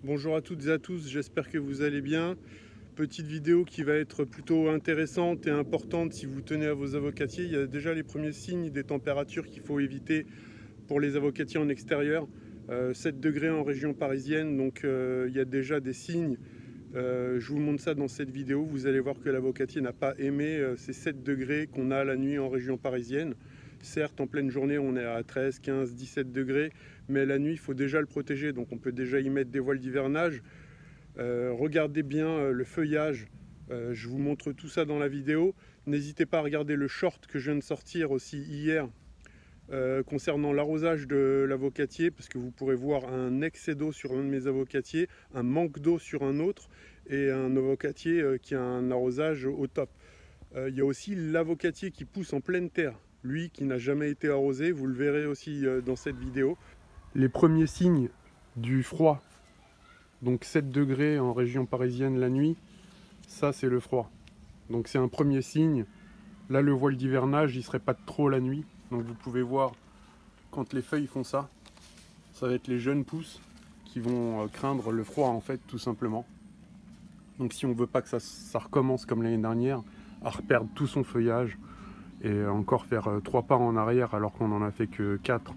Bonjour à toutes et à tous, j'espère que vous allez bien. Petite vidéo qui va être plutôt intéressante et importante si vous tenez à vos avocatiers. Il y a déjà les premiers signes des températures qu'il faut éviter pour les avocatiers en extérieur. 7 degrés en région parisienne, donc il y a déjà des signes. Je vous montre ça dans cette vidéo. Vous allez voir que l'avocatier n'a pas aimé ces 7 degrés qu'on a la nuit en région parisienne. Certes, en pleine journée, on est à 13, 15, 17 degrés, mais la nuit, il faut déjà le protéger. Donc on peut déjà y mettre des voiles d'hivernage. Regardez bien le feuillage. Je vous montre tout ça dans la vidéo. N'hésitez pas à regarder le short que je viens de sortir aussi hier concernant l'arrosage de l'avocatier, parce que vous pourrez voir un excès d'eau sur un de mes avocatiers, un manque d'eau sur un autre, et un avocatier qui a un arrosage au top. Il y a aussi l'avocatier qui pousse en pleine terre, lui qui n'a jamais été arrosé, vous le verrez aussi dans cette vidéo. Les premiers signes du froid, donc 7 degrés en région parisienne la nuit, ça c'est le froid. Donc c'est un premier signe. Là le voile d'hivernage il serait pas trop la nuit. Donc vous pouvez voir quand les feuilles font ça, ça va être les jeunes pousses qui vont craindre le froid en fait tout simplement. Donc si on veut pas que ça recommence comme l'année dernière, à reperdre tout son feuillage et encore faire 3 pas en arrière alors qu'on en a fait que 4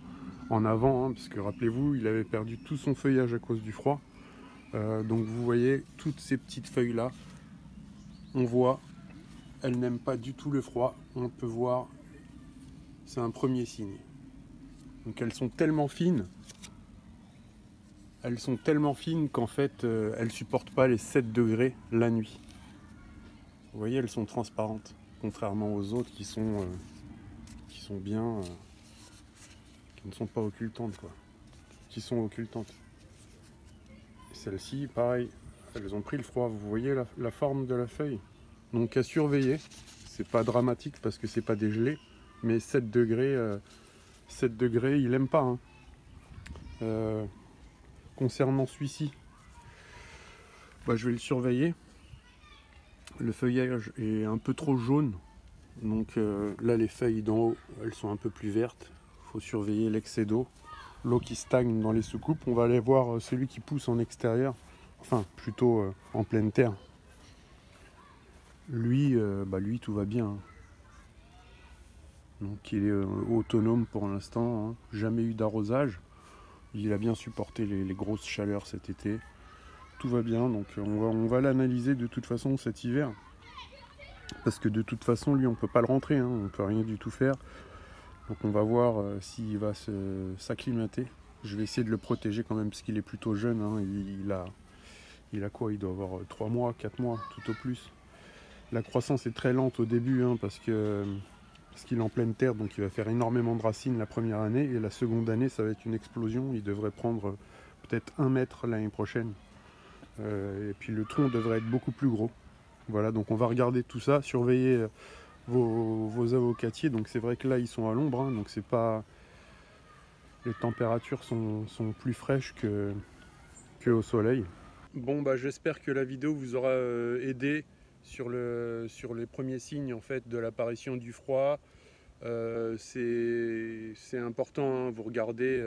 en avant, hein, parce que rappelez-vous il avait perdu tout son feuillage à cause du froid. Donc vous voyez toutes ces petites feuilles là, on voit, elles n'aiment pas du tout le froid. On peut voir, c'est un premier signe. Donc elles sont tellement fines qu'en fait elles supportent pas les 7 degrés la nuit. Vous voyez, elles sont transparentes, contrairement aux autres qui sont bien, qui ne sont pas occultantes quoi, qui sont occultantes. Celles-ci, pareil, elles ont pris le froid. Vous voyez la forme de la feuille. Donc à surveiller. C'est pas dramatique parce que c'est pas dégelé, mais 7 degrés, il aime pas. Hein. Concernant celui-ci, je vais le surveiller. Le feuillage est un peu trop jaune. Donc là, les feuilles d'en haut, elles sont un peu plus vertes. Il faut surveiller l'excès d'eau. L'eau qui stagne dans les soucoupes. On va aller voir celui qui pousse en extérieur. Enfin, plutôt en pleine terre. Lui, tout va bien. Hein. Donc il est autonome pour l'instant. Hein. Jamais eu d'arrosage. Il a bien supporté les grosses chaleurs cet été. Tout va bien. Donc on va l'analyser de toute façon cet hiver. Parce que de toute façon, lui, on ne peut pas le rentrer. Hein. On ne peut rien du tout faire. Donc on va voir s'il va s'acclimater. Je vais essayer de le protéger quand même parce qu'il est plutôt jeune. Hein. Il a quoi? Il doit avoir 3 mois, 4 mois, tout au plus. La croissance est très lente au début hein, parce qu'il est en pleine terre. Donc il va faire énormément de racines la première année. Et la seconde année, ça va être une explosion. Il devrait prendre peut-être 1 mètre l'année prochaine. Et puis le tronc devrait être beaucoup plus gros. Voilà, donc on va regarder tout ça, surveiller vos avocatiers. Donc c'est vrai que là ils sont à l'ombre, hein, donc c'est pas, les températures sont plus fraîches que au soleil. Bon j'espère que la vidéo vous aura aidé sur les premiers signes en fait de l'apparition du froid. C'est important, hein, vous regardez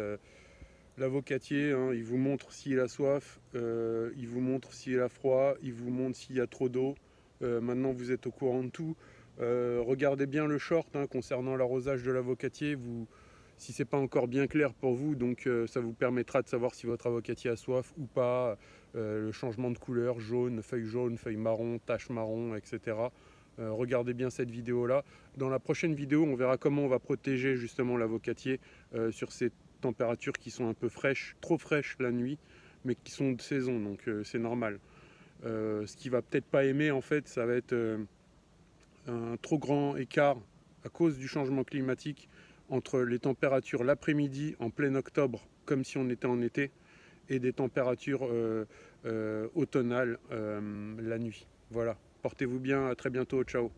l'avocatier, hein, il vous montre s'il a soif, il vous montre s'il a froid, il vous montre s'il y a trop d'eau. Maintenant vous êtes au courant de tout. Regardez bien le short hein, concernant l'arrosage de l'avocatier. Si c'est pas encore bien clair pour vous, donc ça vous permettra de savoir si votre avocatier a soif ou pas. Le changement de couleur, jaune, feuille marron, tache marron, etc. Regardez bien cette vidéo là. Dans la prochaine vidéo, on verra comment on va protéger justement l'avocatier sur ces températures qui sont un peu fraîches, trop fraîches la nuit, mais qui sont de saison, donc c'est normal. Ce qu'il va peut-être pas aimer en fait, ça va être un trop grand écart à cause du changement climatique entre les températures l'après-midi en plein octobre, comme si on était en été, et des températures automnales la nuit. Voilà, portez-vous bien, à très bientôt, ciao.